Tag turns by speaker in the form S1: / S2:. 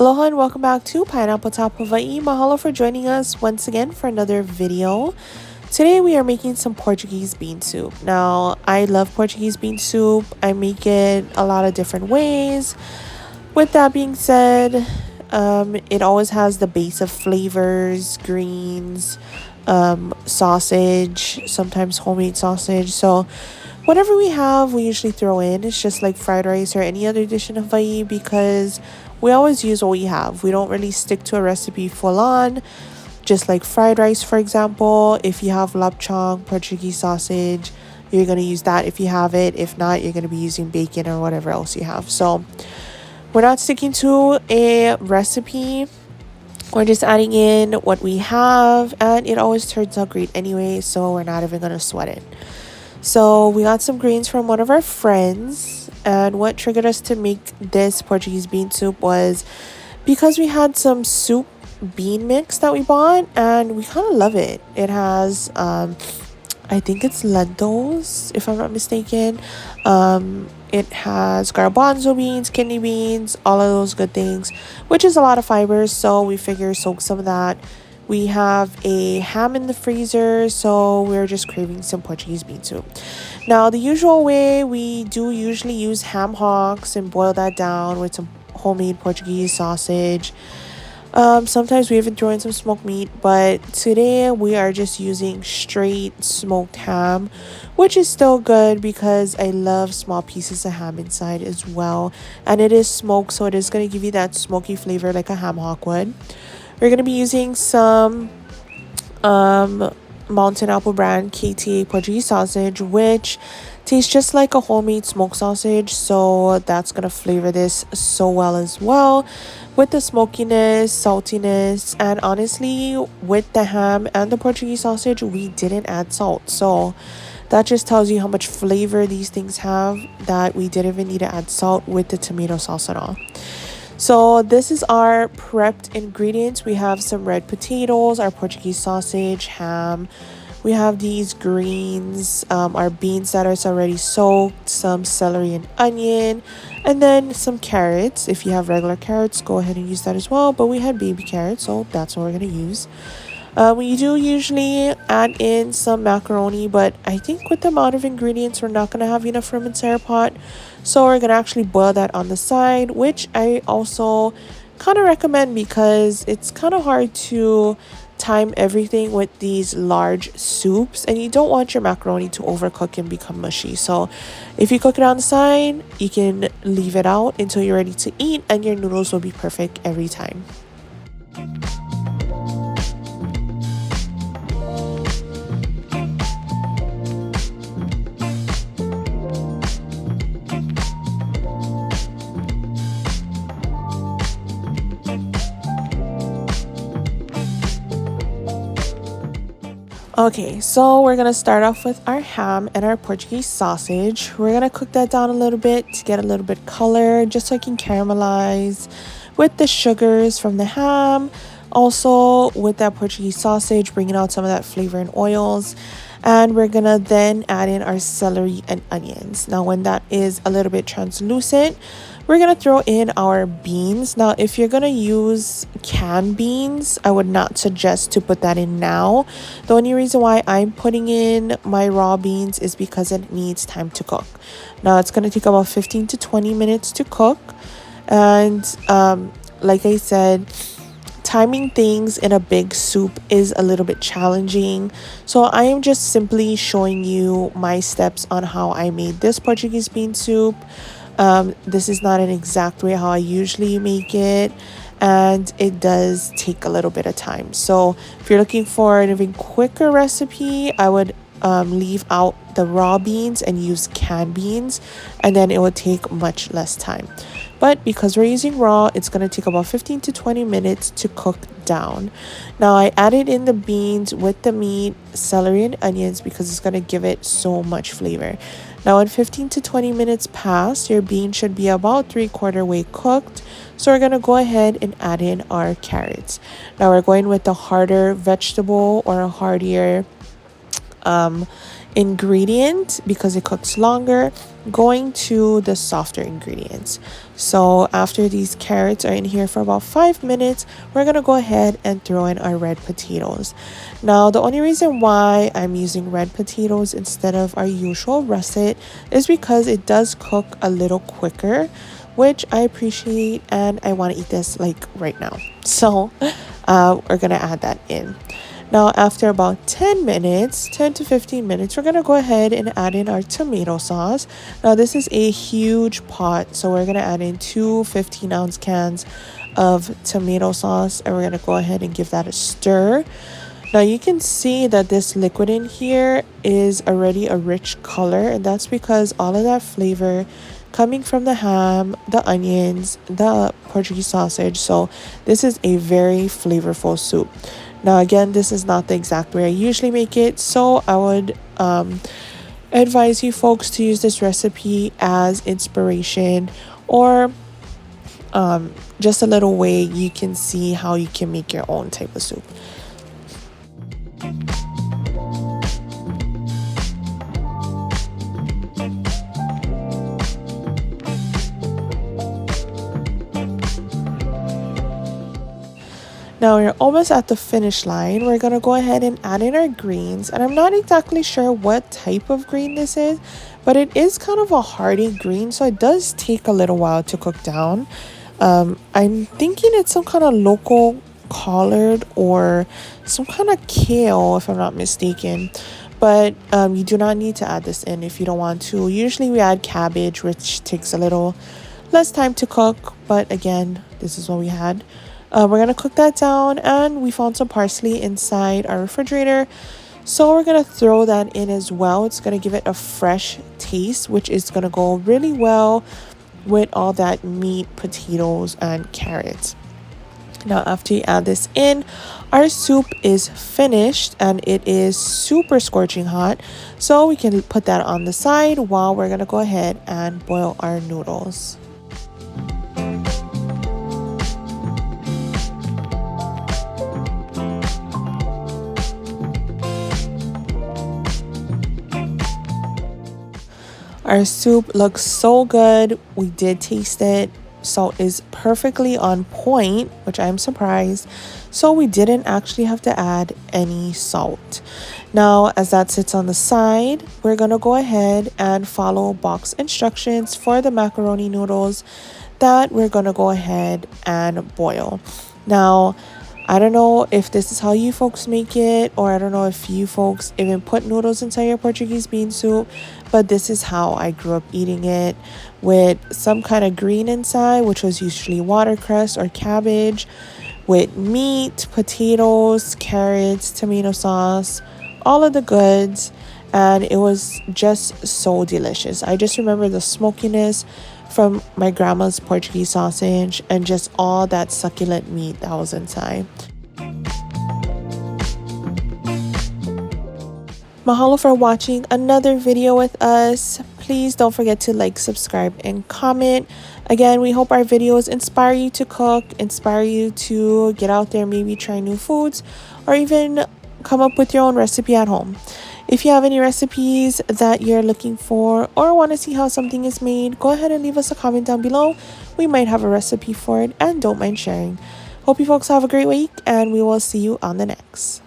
S1: Aloha and welcome back to Pineapple Top Hawaii. Mahalo for joining us once again for another video. Today we are making some Portuguese bean soup. Now, I love Portuguese bean soup. I make it a lot of different ways. With that being said, it always has the base of flavors, greens, sausage, sometimes homemade sausage. So whatever we have, we usually throw in. It's just like fried rice or any other dish in Hawaii because we always use what we have. We don't really stick to a recipe full on. Just like fried rice, for example, if you have lapchang, Portuguese sausage, you're going to use that if you have it. If not, you're going to be using bacon or whatever else you have. So we're not sticking to a recipe. We're just adding in what we have, and it always turns out great anyway, so we're not even going to sweat it. So we got some greens from one of our friends, and what triggered us to make this Portuguese bean soup was because we had some soup bean mix that we bought, and we kind of love it. It has I think it's lentils, if I'm not mistaken. It has garbanzo beans, kidney beans, all of those good things, which is a lot of fibers, so we figure soak some of that. We have a ham in the freezer, so we're just craving some Portuguese bean soup. Now, the usual way, we do usually use ham hocks and boil that down with some homemade Portuguese sausage. Sometimes we even throw in some smoked meat, but today we are just using straight smoked ham, which is still good because I love small pieces of ham inside as well. And it is smoked, so it is going to give you that smoky flavor like a ham hock would. We're going to be using some Mountain Apple brand KTA Portuguese sausage, which tastes just like a homemade smoked sausage, so that's going to flavor this so well as well with the smokiness, saltiness, and honestly with the ham and the Portuguese sausage we didn't add salt, so that just tells you how much flavor these things have that we didn't even need to add salt with the tomato sauce and all. So this is our prepped ingredients. We have some red potatoes, our Portuguese sausage, ham. We have these greens, our beans that are already soaked, some celery and onion, and then some carrots. If you have regular carrots, go ahead and use that as well. But we had baby carrots, so that's what we're going to use. We do usually add in some macaroni, but I think with the amount of ingredients, we're not going to have enough room inside our pot. So we're going to actually boil that on the side, which I also kind of recommend because it's kind of hard to time everything with these large soups, and you don't want your macaroni to overcook and become mushy. So if you cook it on the side, you can leave it out until you're ready to eat, and your noodles will be perfect every time. Okay, so we're gonna start off with our ham and our Portuguese sausage. We're gonna cook that down a little bit to get a little bit color, just so it can caramelize with the sugars from the ham. Also with that Portuguese sausage, bringing out some of that flavor and oils. And we're gonna then add in our celery and onions. Now when that is a little bit translucent, we're gonna throw in our beans. Now if you're gonna use canned beans, I would not suggest to put that in now. The only reason why I'm putting in my raw beans is because it needs time to cook. Now it's gonna take about 15 to 20 minutes to cook, and like I said, timing things in a big soup is a little bit challenging, so I am just simply showing you my steps on how I made this Portuguese bean soup. This is not an exact way how I usually make it, and it does take a little bit of time. So if you're looking for an even quicker recipe, I would leave out the raw beans and use canned beans, and then it would take much less time. But because we're using raw, it's going to take about 15 to 20 minutes to cook down. Now I added in the beans with the meat, celery and onions because it's going to give it so much flavor. Now when 15 to 20 minutes pass, your beans should be about 3/4 way cooked. So we're going to go ahead and add in our carrots. Now we're going with the harder vegetable or a heartier ingredient because it cooks longer, going to the softer ingredients. So after these carrots are in here for about 5 minutes, we're gonna go ahead and throw in our red potatoes. Now the only reason why I'm using red potatoes instead of our usual russet is because it does cook a little quicker, which I appreciate, and I want to eat this like right now. So we're gonna add that in. Now after about 10 minutes, 10 to 15 minutes, we're going to go ahead and add in our tomato sauce. Now this is a huge pot, so we're going to add in two 15-ounce cans of tomato sauce, and we're going to go ahead and give that a stir. Now you can see that this liquid in here is already a rich color, and that's because all of that flavor coming from the ham, the onions, the Portuguese sausage. So this is a very flavorful soup. Now again, this is not the exact way I usually make it, so I would advise you folks to use this recipe as inspiration, or just a little way you can see how you can make your own type of soup. Now we're almost at the finish line. We're gonna go ahead and add in our greens, and I'm not exactly sure what type of green this is, but it is kind of a hearty green, so it does take a little while to cook down. I'm thinking it's some kind of local collard or some kind of kale, if I'm not mistaken, but you do not need to add this in if you don't want to. Usually we add cabbage, which takes a little less time to cook, but again, this is what we had. We're going to cook that down, and we found some parsley inside our refrigerator, so we're going to throw that in as well. It's going to give it a fresh taste, which is going to go really well with all that meat, potatoes, and carrots. Now after you add this in, our soup is finished, and it is super scorching hot, so we can put that on the side while we're going to go ahead and boil our noodles. Our soup looks so good. We did taste it. Salt is perfectly on point, which I'm surprised. So we didn't actually have to add any salt. Now, as that sits on the side, we're going to go ahead and follow box instructions for the macaroni noodles that we're going to go ahead and boil. Now, I don't know if this is how you folks make it, or I don't know if you folks even put noodles inside your Portuguese bean soup, but this is how I grew up eating it, with some kind of green inside, which was usually watercress or cabbage, with meat, potatoes, carrots, tomato sauce, all of the goods, and it was just so delicious. I just remember the smokiness from my grandma's Portuguese sausage and just all that succulent meat that was inside. Mahalo for watching another video with us. Please don't forget to like, subscribe, and comment. Again, we hope our videos inspire you to cook, inspire you to get out there, maybe try new foods, or even come up with your own recipe at home. If you have any recipes that you're looking for or want to see how something is made, go ahead and leave us a comment down below. We might have a recipe for it, and don't mind sharing. Hope you folks have a great week, and we will see you on the next.